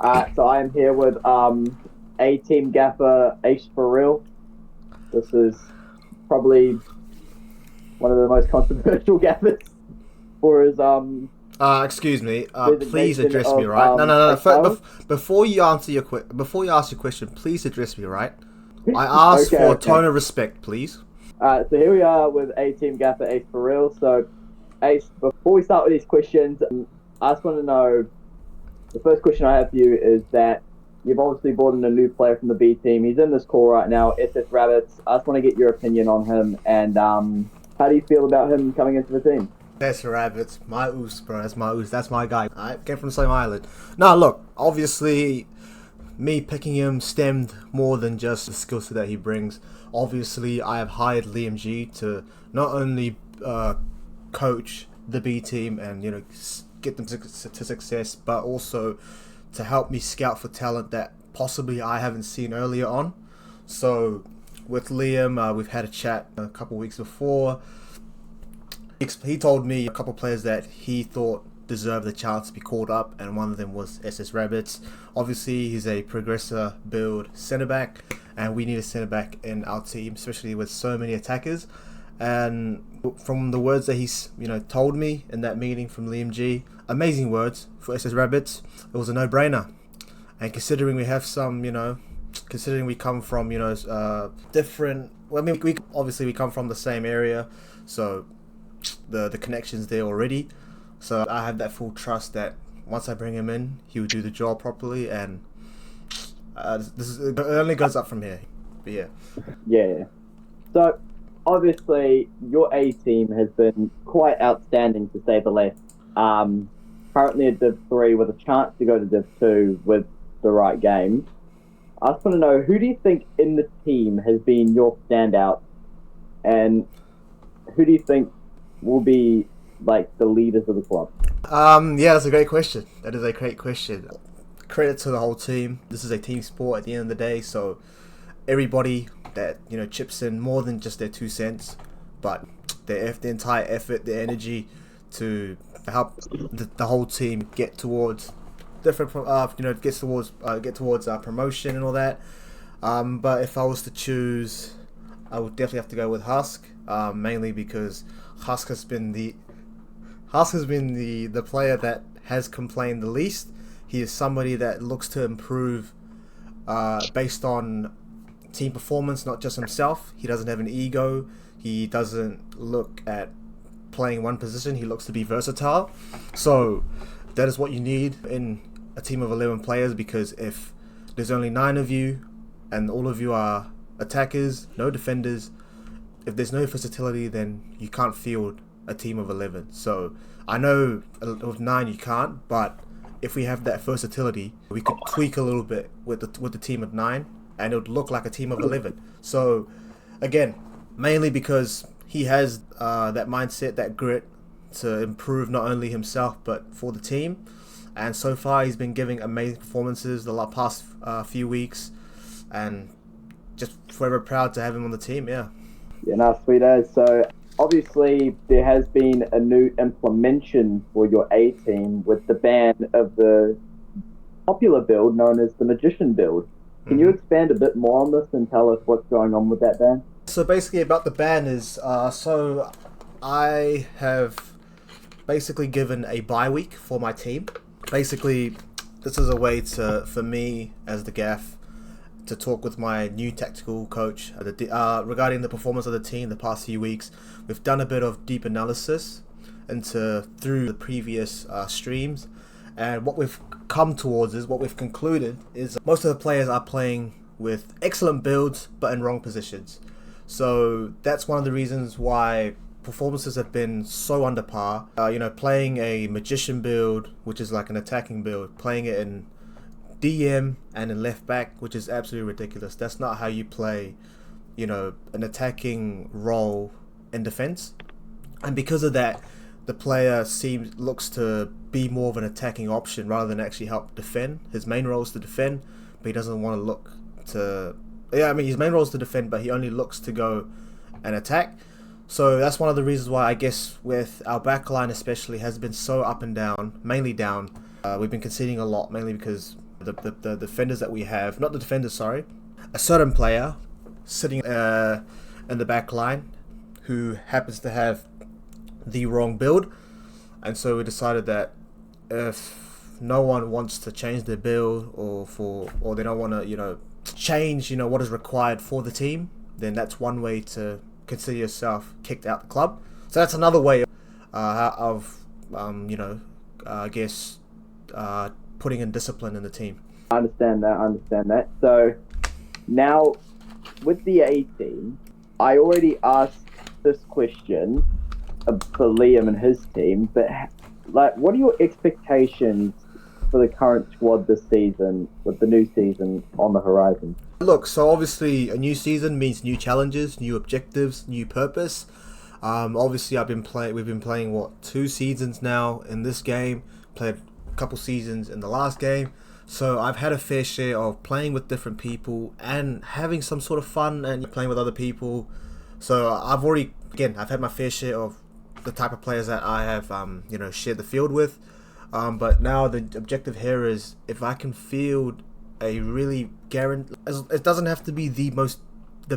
So I am here with A team gaffer Ayce for real. This is probably one of the most controversial gaffers for his Excuse me. Please resignation address me of right. No, no, no. Ayce Island. Before you answer before you ask your question, please address me right. I ask Okay, for a okay. tone of respect, please. So here we are with A team gaffer Ace for real. So Ace, before we start with these questions, I just want to know the first question I have for you is that you've obviously brought in a new player from the B team. He's in this call right now, Ssrabits. I just want to get your opinion on him and how do you feel about him coming into the team? Ssrabits, my oos, bro. That's my oos. That's my guy. I came from the same island. Now, look. Obviously, me picking him stemmed more than just the skill set that he brings. Obviously, I have hired Liam G to not only coach the B team and get them to success, but also to help me scout for talent that possibly I haven't seen earlier on. So with Liam, we've had a chat a couple weeks before. He told me a couple players that he thought deserved the chance to be called up, and one of them was Ssrabits. Obviously, he's a progressor build centre back, and we need a centre back in our team, especially with so many attackers. And from the words that he's told me in that meeting from Liam G, amazing words for Ssrabits. It was a no-brainer. And considering we have some, considering we come from different. Well, I mean, we come from the same area, so the connections there already. So I have that full trust that once I bring him in, he will do the job properly, and it only goes up from here. But yeah. Yeah. So obviously your A team has been quite outstanding to say the least. Currently at Div 3 with a chance to go to Div 2 with the right game. I just want to know, who do you think in the team has been your standout, and who do you think will be like the leaders of the club? Yeah, that's a great question. That is a great question. Credit to the whole team. This is a team sport at the end of the day, so everybody that chips in more than just their 2 cents, but the entire effort, the energy to help the whole team get towards different get towards promotion and all that. But if I was to choose, I would definitely have to go with Husk, mainly because Husk has been the player that has complained the least. He is somebody that looks to improve based on team performance, not just himself. He doesn't have an ego. He doesn't look at playing one position. He looks to be versatile. So that is what you need in a team of 11 players, because if there's only 9 of you and all of you are attackers, no defenders, if there's no versatility, then you can't field a team of 11. So I know with 9 you can't, but if we have that versatility, we could tweak a little bit with the team of 9, and it would look like a team of 11. So again, mainly because he has that mindset, that grit to improve not only himself but for the team. And so far he's been giving amazing performances the past few weeks, and just forever proud to have him on the team. Yeah. Yeah, no, sweet as. So obviously there has been a new implementation for your A team with the ban of the popular build known as the Magician build. Can you expand a bit more on this and tell us what's going on with that ban? So basically about the ban is, so I have basically given a bye week for my team. Basically, this is a way for me as the gaff to talk with my new tactical coach regarding the performance of the team the past few weeks. We've done a bit of deep analysis through the previous streams, and what we've concluded is most of the players are playing with excellent builds but in wrong positions. So that's one of the reasons why performances have been so under par. Playing a Magician build, which is like an attacking build, playing it in DM and in left back, which is absolutely ridiculous. That's not how you play, an attacking role in defense. And because of that, the player looks to be more of an attacking option rather than actually help defend. His main role is to defend, but he doesn't want to look to. Yeah, I mean, his main role is to defend, but he only looks to go and attack. So that's one of the reasons why I guess with our backline especially has been so up and down, mainly down. We've been conceding a lot, mainly because the defenders that we have, not the defenders, sorry, a certain player sitting in the back line who happens to have the wrong build, and so we decided that if no one wants to change their build or they don't want to change what is required for the team, then that's one way to consider yourself kicked out the club. So that's another way of I guess putting in discipline in the team. I understand that. So now with the A team, I already asked this question for Liam and his team, but what are your expectations for the current squad this season with the new season on the horizon? Look, so obviously a new season means new challenges, new objectives, new purpose. Obviously we've been playing 2 seasons now in this game, played a couple seasons in the last game. So I've had a fair share of playing with different people and having some sort of fun and playing with other people. So I've had my fair share of the type of players that I have shared the field with. But now the objective here is if I can field a really it doesn't have to be the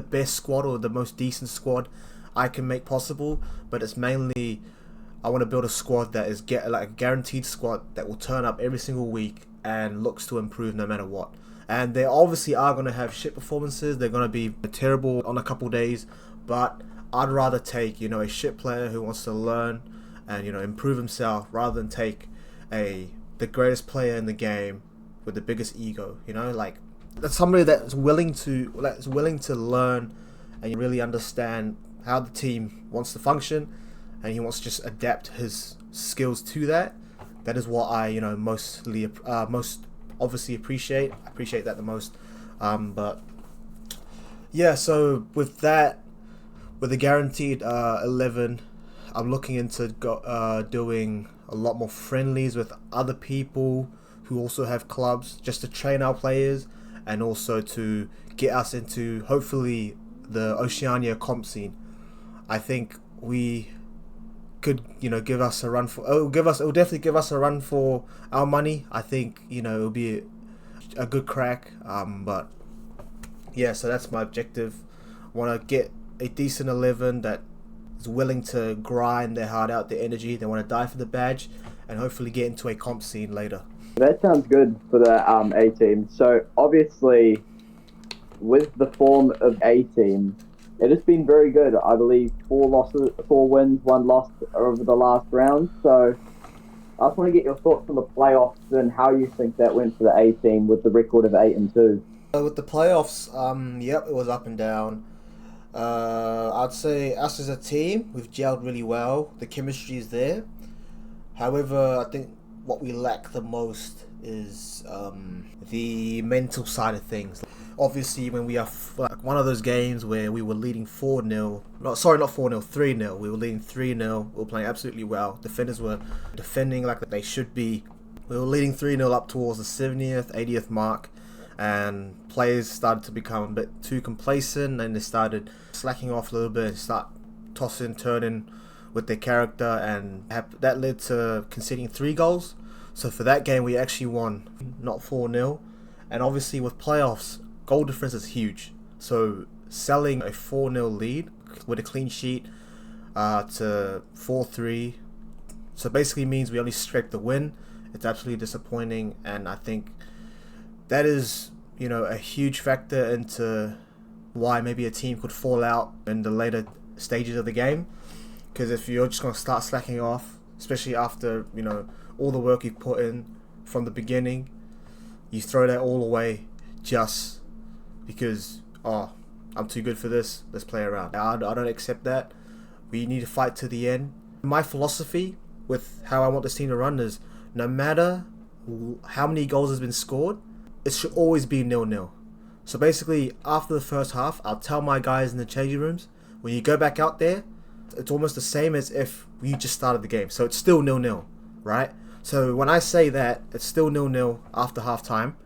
best squad or the most decent squad I can make possible, but it's mainly I want to build a squad that is a guaranteed squad that will turn up every single week and looks to improve no matter what. And they obviously are going to have shit performances. They're going to be terrible on a couple days, but I'd rather take a shit player who wants to learn and improve himself rather than take the greatest player in the game with the biggest ego. That's somebody that's willing to learn and really understand how the team wants to function, and he wants to just adapt his skills to that. That is what I most obviously appreciate. I appreciate that the most. But yeah, so with that, with a guaranteed 11, I'm looking into doing a lot more friendlies with other people who also have clubs, just to train our players and also to get us into hopefully the Oceania comp scene. I think we could give us a run for it'll definitely give us a run for our money. I think it'll be a good crack. But yeah, so that's my objective. Want to get a decent 11 that is willing to grind their heart out, their energy. They want to die for the badge and hopefully get into a comp scene later. That sounds good for the A team. So obviously, with the form of A team, it has been very good. I believe 4 wins, 1 loss over the last round. So I just want to get your thoughts on the playoffs and how you think that went for the A team with the record of 8-2. With the playoffs, yep, it was up and down. I'd say us as a team, we've gelled really well. The chemistry is there. However, I think what we lack the most is the mental side of things. Obviously, when we are one of those games where we were leading 4-0, not 4-0, 3-0. We were leading 3-0. We were playing absolutely well. Defenders were defending like they should be. We were leading 3-0 up towards the 70th, 80th mark, and players started to become a bit too complacent, and they started slacking off a little bit and start tossing, turning with their character, and that led to conceding 3 goals. So for that game, we actually won, not 4-0. And obviously with playoffs, goal difference is huge. So selling a 4-0 lead with a clean sheet to 4-3, so basically means we only scraped the win. It's absolutely disappointing, and I think that is a huge factor into why maybe a team could fall out in the later stages of the game. Because if you're just going to start slacking off, especially after all the work you've put in from the beginning, you throw that all away just because I'm too good for this, let's play around. I don't accept that. We need to fight to the end. My philosophy with how I want this team to run is no matter how many goals has been scored, it should always be 0-0. So basically, after the first half, I'll tell my guys in the changing rooms, when you go back out there, it's almost the same as if you just started the game. So it's still 0-0, right? So when I say that it's still 0-0 after half time,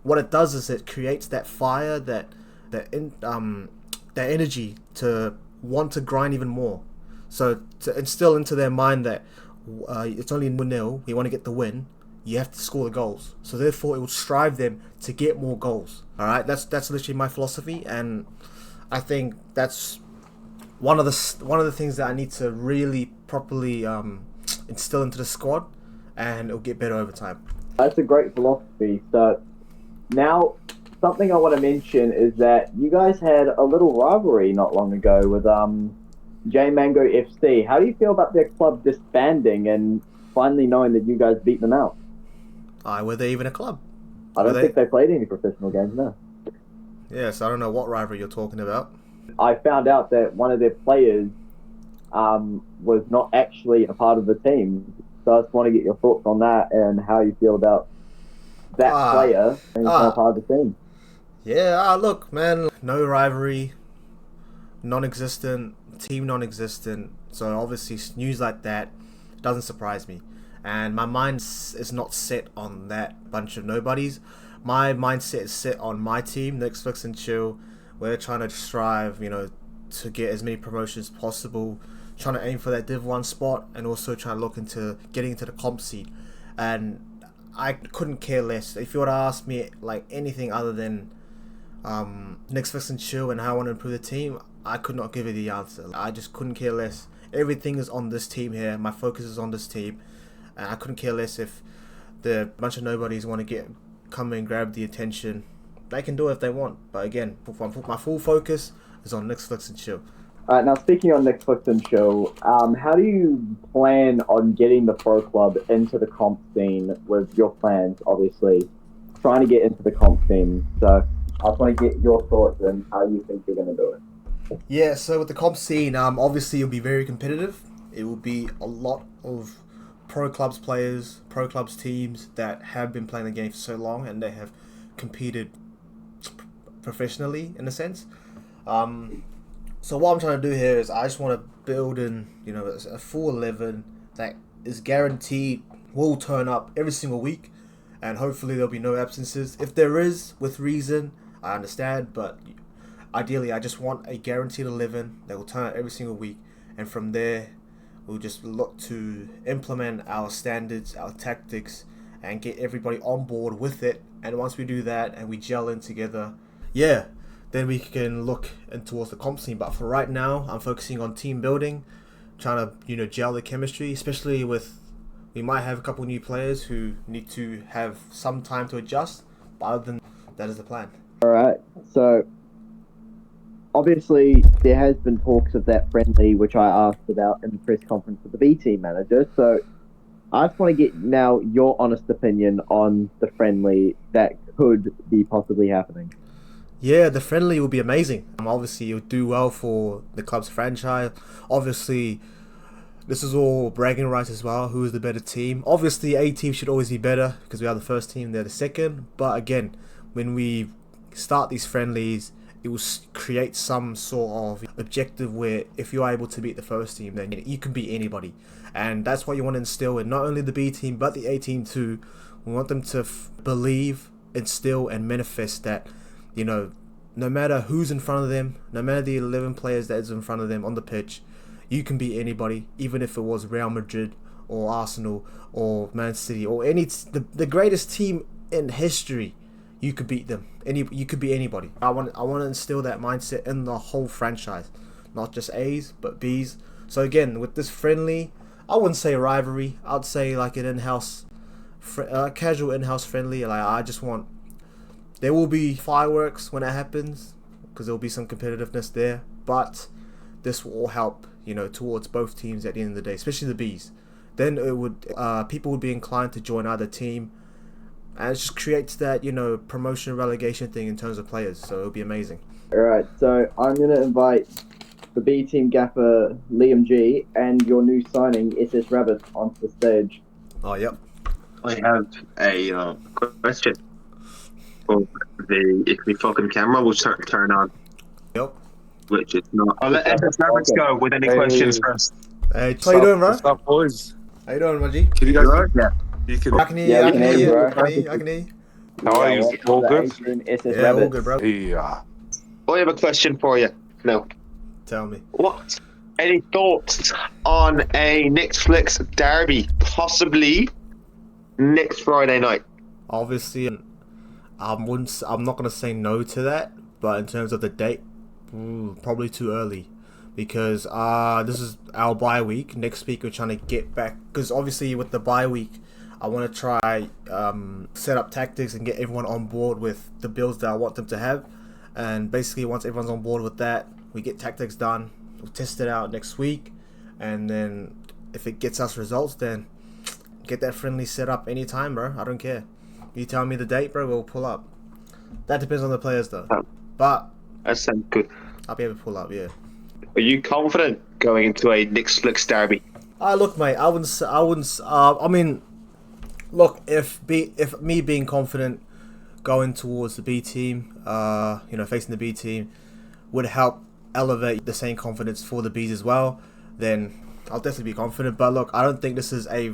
what it does is it creates that fire, that energy to want to grind even more. So to instill into their mind that it's only 0-0, we want to get the win. you have to score the goals. So therefore, it will strive them to get more goals. All right, that's literally my philosophy, and I think that's one of the things that I need to really properly instill into the squad, and it'll get better over time. That's a great philosophy. So now, something I want to mention is that you guys had a little rivalry not long ago with J Mango FC. How do you feel about their club disbanding and finally knowing that you guys beat them out? Were they even a club? I don't think they played any professional games, no. Yes, I don't know what rivalry you're talking about. I found out that one of their players was not actually a part of the team. So I just want to get your thoughts on that and how you feel about that player being not part of the team. Yeah, look, man, no rivalry, non-existent, team non-existent. So obviously news like that doesn't surprise me. And my mind is not set on that bunch of nobodies. My mindset is set on my team, Nixflix and Chill. We're trying to strive, to get as many promotions as possible, trying to aim for that Div 1 spot, and also trying to look into getting into the comp seed. And I couldn't care less. If you were to ask me like anything other than Nixflix and Chill and how I want to improve the team, I could not give you the answer. I just couldn't care less. Everything is on this team here. My focus is on this team. And I couldn't care less if the bunch of nobodies want to come and grab the attention. They can do it if they want. But again, my full focus is on Nixflix and Chill. Alright, now speaking on Nixflix and Chill, how do you plan on getting the pro club into the comp scene with your plans, obviously, trying to get into the comp scene? So I just want to get your thoughts and how you think you're going to do it. Yeah, so with the comp scene, obviously it'll be very competitive. It will be a lot of pro clubs players, pro clubs teams that have been playing the game for so long and they have competed professionally in a sense. So what I'm trying to do here is I just want to build in, a full 11 that is guaranteed will turn up every single week, and hopefully there'll be no absences. If there is, with reason, I understand, but ideally I just want a guaranteed 11 that will turn up every single week, and from there we'll just look to implement our standards, our tactics, and get everybody on board with it. And once we do that and we gel in together, then we can look in towards the comp scene. But for right now, I'm focusing on team building, trying to gel the chemistry, especially with we might have a couple new players who need to have some time to adjust. But other than that is the plan. All right. So obviously there has been talks of that friendly, which I asked about in the press conference with the B team manager. So I just want to get now your honest opinion on the friendly that could be possibly happening. Yeah, the friendly will be amazing. Obviously, it'll do well for the club's franchise. Obviously, this is all bragging rights as well. Who is the better team? Obviously, A team should always be better because we are the first team, they're the second. But again, when we start these friendlies, it will create some sort of objective where if you're able to beat the first team, then you can beat anybody. And that's what you want to instill in not only the B team, but the A team too. We want them to believe, instill, and manifest that, no matter who's in front of them, no matter the 11 players that is in front of them on the pitch, you can beat anybody, even if it was Real Madrid or Arsenal or Man City or the greatest team in history. You could beat them. You could beat anybody. I want to instill that mindset in the whole franchise, not just A's but B's. So again, with this friendly, I wouldn't say a rivalry. I'd say like an in-house, casual in-house friendly. Like I just want. There will be fireworks when it happens because there will be some competitiveness there, but this will all help, towards both teams at the end of the day, especially the B's. Then it would people would be inclined to join either team, and it just creates that promotion relegation thing in terms of players. So it'll be amazing. All right, so I'm gonna invite the B team gaffer Liam G and your new signing Ssrabits onto the stage. Oh yep. I have a question. If the fucking camera will turn on. Yep. Which it's not. I'll let Ssrabits go with any questions first. Hey, how you doing, bro? What's up, boys? How you doing, Reggie? Can you guys Right? Yeah. You can. I can hear you. Yeah, I can hear you. bro. I can hear you. I can hear you. How are you? All good? Yeah, all good, bro. Yeah. I have a question for you. No. Tell me. What? Any thoughts on a Nixflix derby? Possibly next Friday night. Obviously, I'm not gonna say no to that, but in terms of the date, probably too early, because this is our bye week. Next week we're trying to get back, because obviously with the bye week, I want to try set up tactics and get everyone on board with the builds that I want them to have, and basically once everyone's on board with that, we get tactics done. We'll test it out next week, and then if it gets us results, then get that friendly set up anytime, bro. I don't care. You tell me the date, bro, we'll pull up. That depends on the players, though. But That sounds good. I'll be able to pull up, yeah. Are you confident going into a Nixflix derby? Look, mate, I mean, look, if me being confident going towards the B team, facing the B team, would help elevate the same confidence for the Bs as well, then I'll definitely be confident. But look, I don't think this is a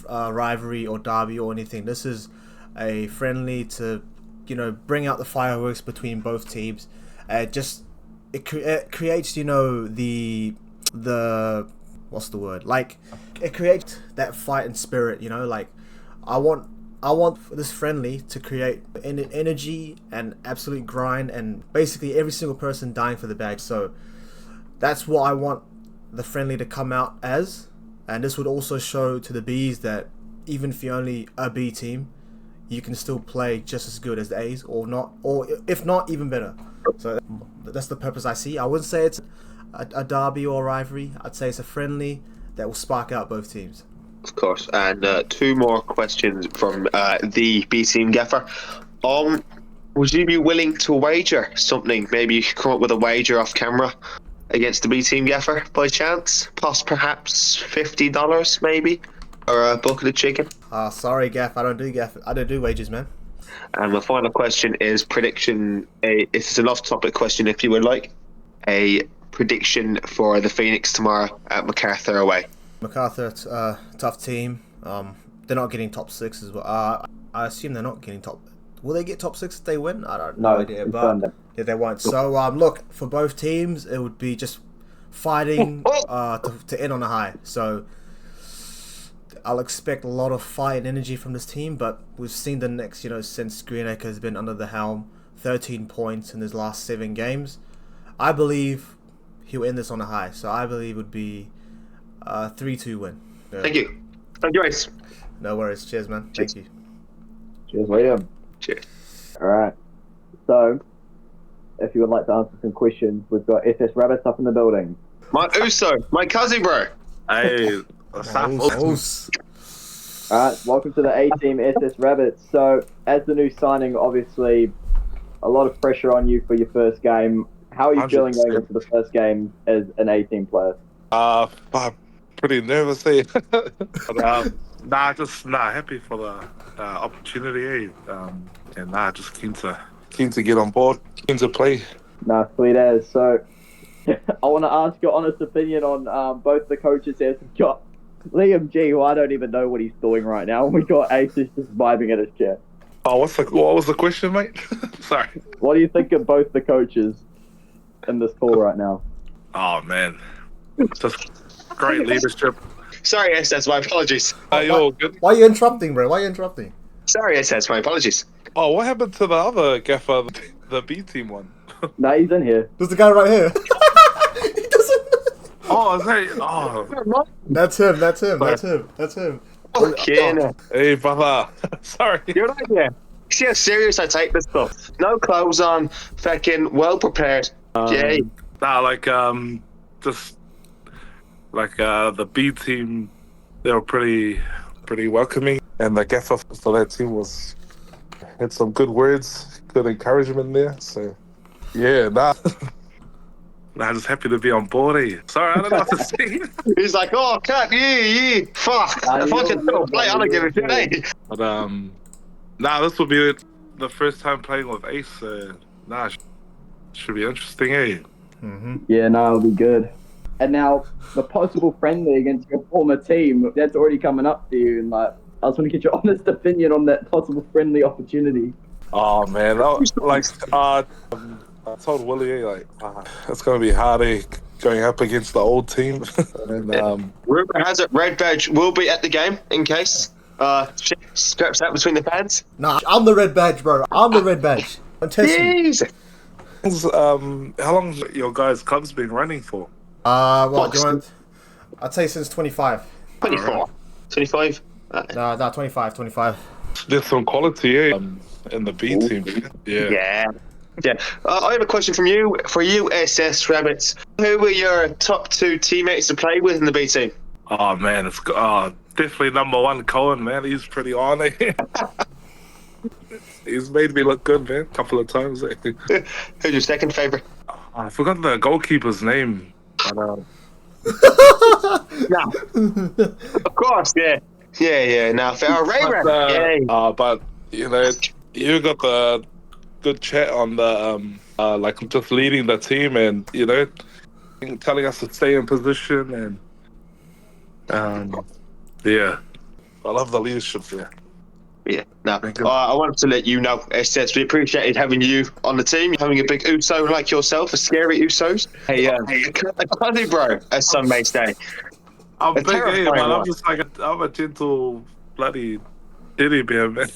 rivalry or derby or anything. This is a friendly to, bring out the fireworks between both teams. It creates, the what's the word? Like, it creates that fighting spirit, like, I want this friendly to create energy and absolute grind, and basically every single person dying for the bag. So that's what I want the friendly to come out as, and this would also show to the Bs that even if you're only a B team, you can still play just as good as the A's, or not, or if not, even better. So that's the purpose I see. I wouldn't say it's a derby or a rivalry. I'd say it's a friendly that will spark out both teams. Of course. And two more questions from the B team gaffer. Would you be willing to wager something? Maybe you could come up with a wager off camera against the B team gaffer by chance? Perhaps $50 maybe? Or a bucket of chicken? Sorry, Gaff. I don't do wages, man. And my final question is prediction. It's an off-topic question, if you would like. A prediction for the Phoenix tomorrow at MacArthur away. MacArthur, tough team. They're not getting top 6 as well. I assume they're not getting top. Will they get top 6 if they win? I don't know. No idea, but yeah, they won't. So look, for both teams, it would be just fighting to end on a high. So I'll expect a lot of fight and energy from this team, but we've seen the next, since Greenacre has been under the helm, 13 points in his last 7 games. I believe he'll end this on a high, so I believe it would be a 3-2 win. Yeah. Thank you. Thank you, Ayce. No worries. Cheers, man. Cheers. Thank you. Cheers, William. Cheers. All right. So, if you would like to answer some questions, we've got Ssrabits up in the building. My Uso, my cousin, bro. Hey, what's up? All right, welcome to the A team, Ssrabits. So, as the new signing, obviously, a lot of pressure on you for your first game. How are you feeling going into the first game as an A team player? I'm pretty nervous here. But, happy for the opportunity, and just keen to get on board, keen to play. Sweet as. So, I want to ask your honest opinion on both the coaches here. We've got Liam G, who I don't even know what he's doing right now, and we got Ayce just vibing at his chair. Oh, what was the question, mate? Sorry. What do you think of both the coaches in this call right now? Oh man, just great leadership. Sorry, SS, my apologies. You're all good. Why are you interrupting, bro? Why are you interrupting? Sorry, SS, my apologies. Oh, what happened to the other gaffer, the B team one? No, he's in here. There's the guy right here. He doesn't. Oh, is that? Oh, That's him. Okay. Hey, brother. Sorry. You're right here. See how serious I take this stuff. No clothes on, fucking well prepared. Yay. Just like the B team, they were pretty welcoming, and the gaffer for that team had some good words, good encouragement there. So yeah, I'm just happy to be on board here. Sorry, I don't know what to say. He's like, oh, cut, yeah, fuck. If I can still play, I don't give a shit, eh? But this will be the first time playing with Ayce. Should be interesting, eh? Mm-hmm. Yeah, it'll be good. And now, the possible friendly against your former team, that's already coming up to you. And I just want to get your honest opinion on that possible friendly opportunity. Oh man, I told Willie it's gonna be hard going up against the old team. And Rumor has it Red Badge will be at the game in case. Straps out between the pants. Nah, I'm the red badge, bro. I'm the red badge. Don't test me. Jeez. How long your guys' club's been running for? What do you want? I'd say since 25. 24. 25. Nah, 25, 25. There's some quality in the B team. Yeah. Yeah. I have a question from you for you, Ssrabits. Who were your top 2 teammates to play with in the B team? Oh man, it's definitely number 1 Cohen, man. He's pretty on it. He's made me look good, man. A couple of times. Who's your second favorite? I forgot the goalkeeper's name. But, No. Of course, yeah. Yeah. Now, Ray. but you know, you got the good chat on the like just leading the team and you know telling us to stay in position and yeah, I love the leadership there. Yeah, no. I wanted to let you know, SS, we appreciated having you on the team, having a big Uso like yourself, a scary Usos. Hey, a cunny bro, as some may say. I'm A big, terrifying but one. I'm just like I'm a gentle bloody teddy bear, man.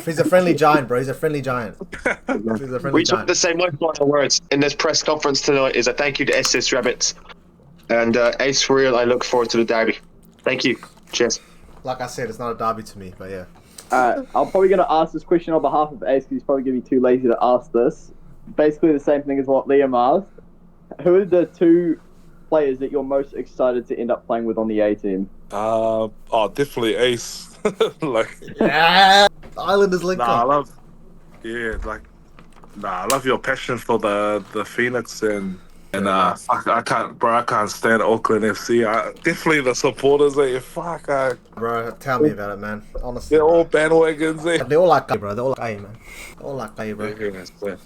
He's a friendly giant, bro. He's a friendly giant. He's a friendly We took giant. the same one final words in this press conference tonight is a thank you to Ssrabits. And Ace for real, I look forward to the derby. Thank you. Cheers. Like I said, it's not a derby to me, but yeah. I'm probably going to ask this question on behalf of Ace because he's probably going to be too lazy to ask this. Basically the same thing as what Liam asked. Who are the 2 players that you're most excited to end up playing with on the A team? Definitely Ace. Like, Yeah. Islanders link I up. love your passion for the Phoenix and I can't stand Auckland FC. Definitely the supporters. Bro, tell me about it, man. Honestly, They're all bro. bandwagons. They all like gay, bro. They all like gay, man. They all like gay, bro. Yeah.